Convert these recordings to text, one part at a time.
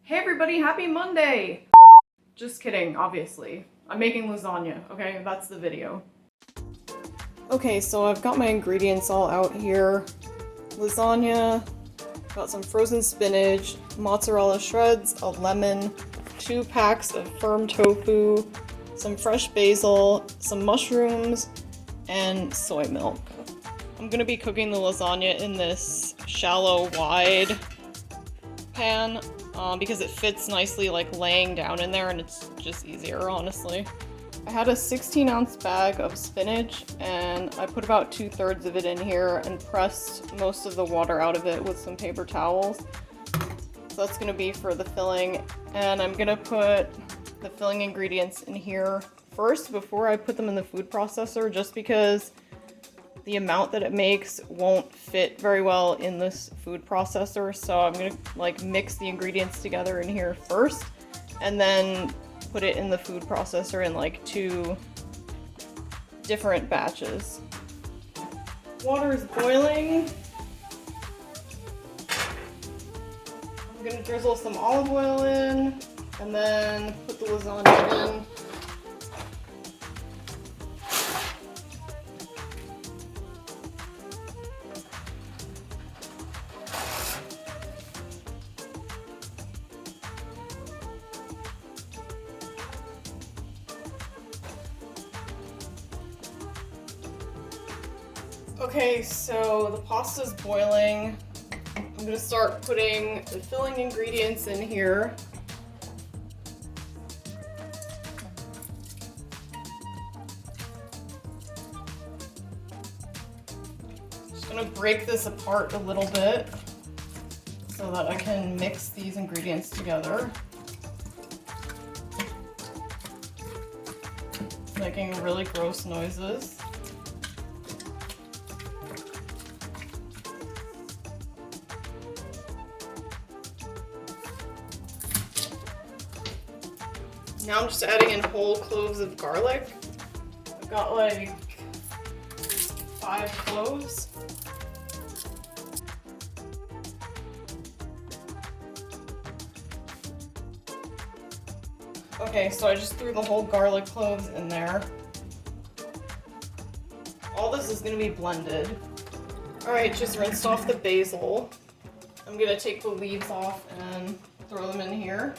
Hey everybody, happy Monday! Just kidding, obviously. I'm making lasagna, okay? That's the video. Okay, so I've got my ingredients all out here. Lasagna, got some frozen spinach, mozzarella shreds, a lemon, 2 packs of firm tofu, some fresh basil, some mushrooms, and soy milk. I'm gonna be cooking the lasagna in this shallow, wide pan because it fits nicely like laying down in there and it's just easier, honestly. I had a 16-ounce bag of spinach and I put about 2/3 of it in here and pressed most of the water out of it with some paper towels. So that's gonna be for the filling, and I'm gonna put the filling ingredients in here first before I put them in the food processor, just because the amount that it makes won't fit very well in this food processor. So I'm gonna like mix the ingredients together in here first and then put it in the food processor in like 2 different batches. Water is boiling. I'm gonna drizzle some olive oil in and then put the lasagna in. Okay, so the pasta's boiling. I'm gonna start putting the filling ingredients in here. Just gonna break this apart a little bit so that I can mix these ingredients together. Making really gross noises. Now I'm just adding in whole cloves of garlic. I've got like 5 cloves. Okay, so I just threw the whole garlic cloves in there. All this is gonna be blended. All right, just rinsed off the basil. I'm gonna take the leaves off and throw them in here.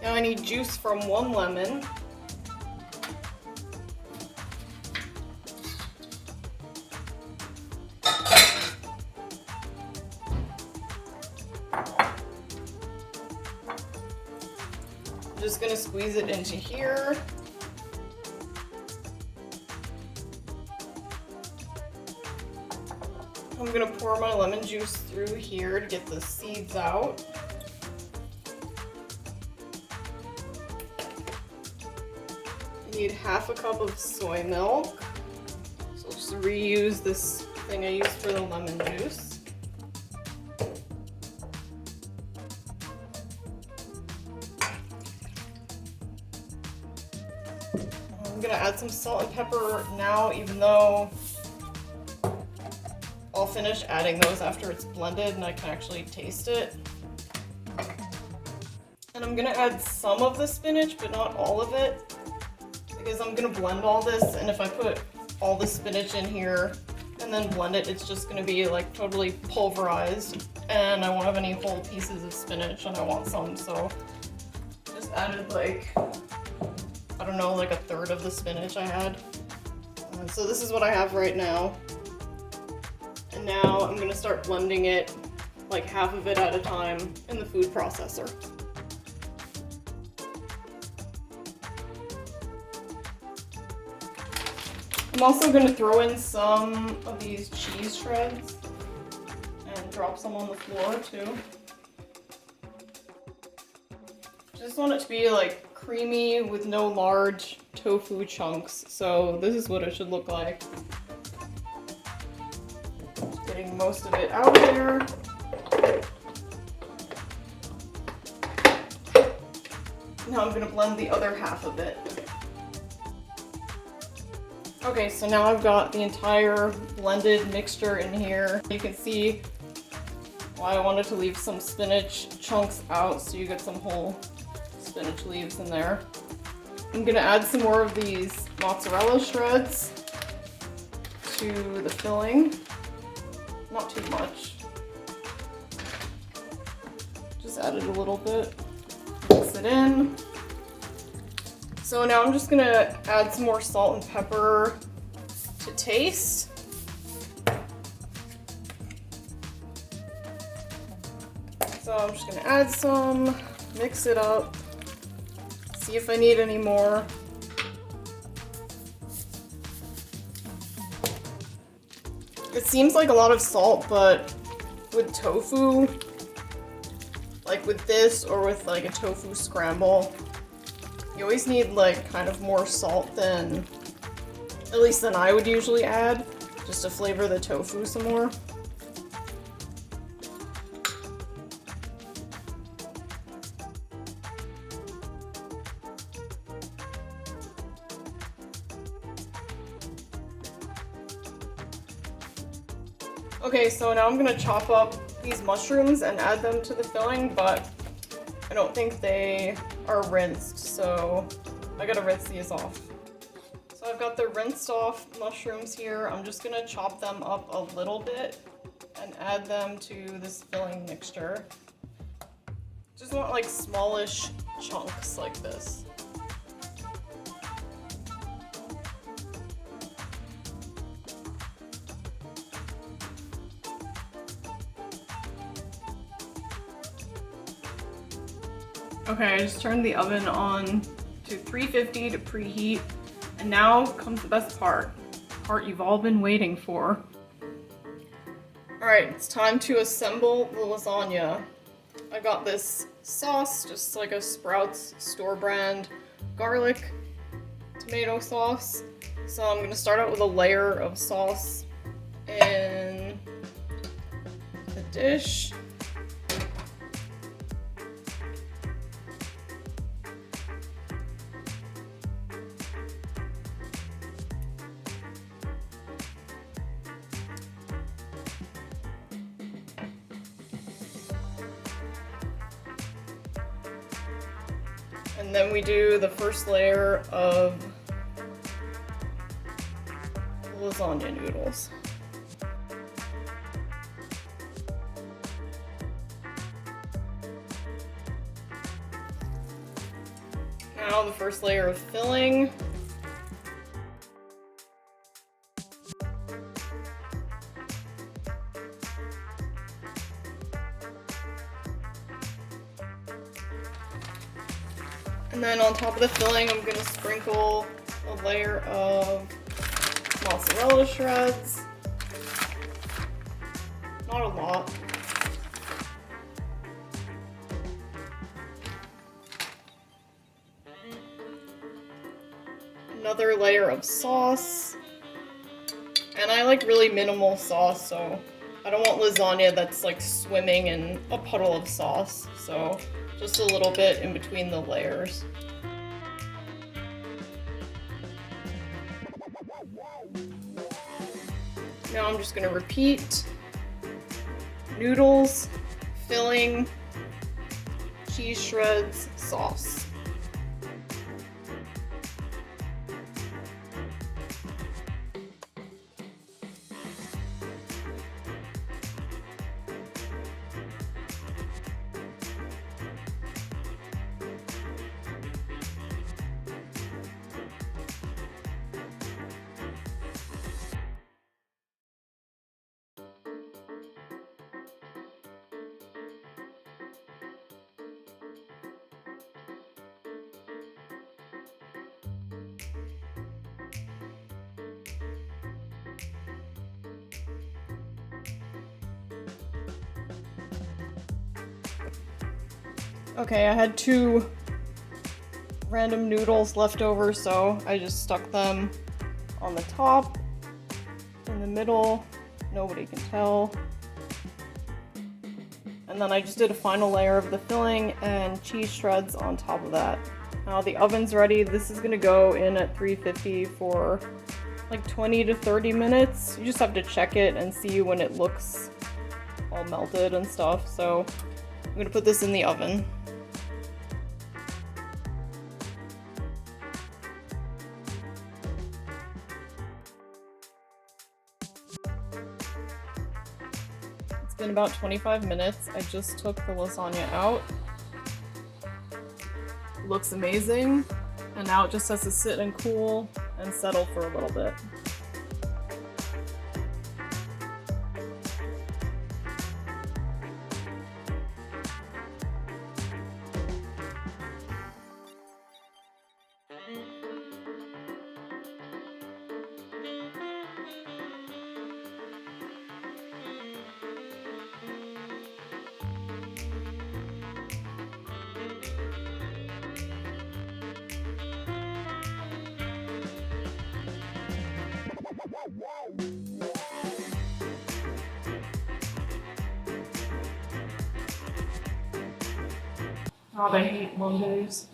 Now I need juice from 1 lemon. I'm just gonna squeeze it into here. I'm gonna pour my lemon juice through here to get the seeds out. I need 1/2 cup of soy milk. So I'll just reuse this thing I used for the lemon juice. I'm gonna add some salt and pepper now, even though I'll finish adding those after it's blended and I can actually taste it. And I'm gonna add some of the spinach, but not all of it, because I'm gonna blend all this, and if I put all the spinach in here and then blend it, it's just gonna be like totally pulverized, and I won't have any whole pieces of spinach, and I want some, so just added like, I don't know, like 1/3 of the spinach I had. So this is what I have right now. And now I'm gonna start blending it, like 1/2 of it at a time, in the food processor. I'm also going to throw in some of these cheese shreds and drop some on the floor too. Just want it to be like creamy with no large tofu chunks, so this is what it should look like. Just getting most of it out of there. Now I'm going to blend the other half of it. Okay, so now I've got the entire blended mixture in here. You can see why I wanted to leave some spinach chunks out so you get some whole spinach leaves in there. I'm gonna add some more of these mozzarella shreds to the filling. Not too much. Just added a little bit. Mix it in. So now I'm just gonna add some more salt and pepper to taste. So I'm just gonna add some, mix it up, see if I need any more. It seems like a lot of salt, but with tofu, like with this or with like a tofu scramble, you always need like kind of more salt than, at least than I would usually add, just to flavor the tofu some more. Okay, so now I'm gonna chop up these mushrooms and add them to the filling, but I don't think they are rinsed, so I gotta rinse these off. So I've got the rinsed off mushrooms here. I'm just gonna chop them up a little bit and add them to this filling mixture. Just want like smallish chunks like this. Okay, I just turned the oven on to 350 to preheat, and now comes the best part you've all been waiting for. Alright, it's time to assemble the lasagna. I got this sauce, just like a Sprouts store brand garlic tomato sauce. So I'm gonna start out with a layer of sauce in the dish. And then we do the first layer of lasagna noodles. Now the first layer of filling. And then on top of the filling, I'm gonna sprinkle a layer of mozzarella shreds. Not a lot. Another layer of sauce. And I like really minimal sauce, so I don't want lasagna that's like swimming in a puddle of sauce. So just a little bit in between the layers. Now I'm just gonna repeat. Noodles, filling, cheese shreds, sauce. Okay, I had 2 random noodles left over, so I just stuck them on the top, in the middle, nobody can tell. And then I just did a final layer of the filling and cheese shreds on top of that. Now the oven's ready. This is gonna go in at 350 for like 20 to 30 minutes. You just have to check it and see when it looks all melted and stuff. So I'm gonna put this in the oven. It's been about 25 minutes. I just took the lasagna out. It looks amazing. And now it just has to sit and cool and settle for a little bit. God, I hate Mondays.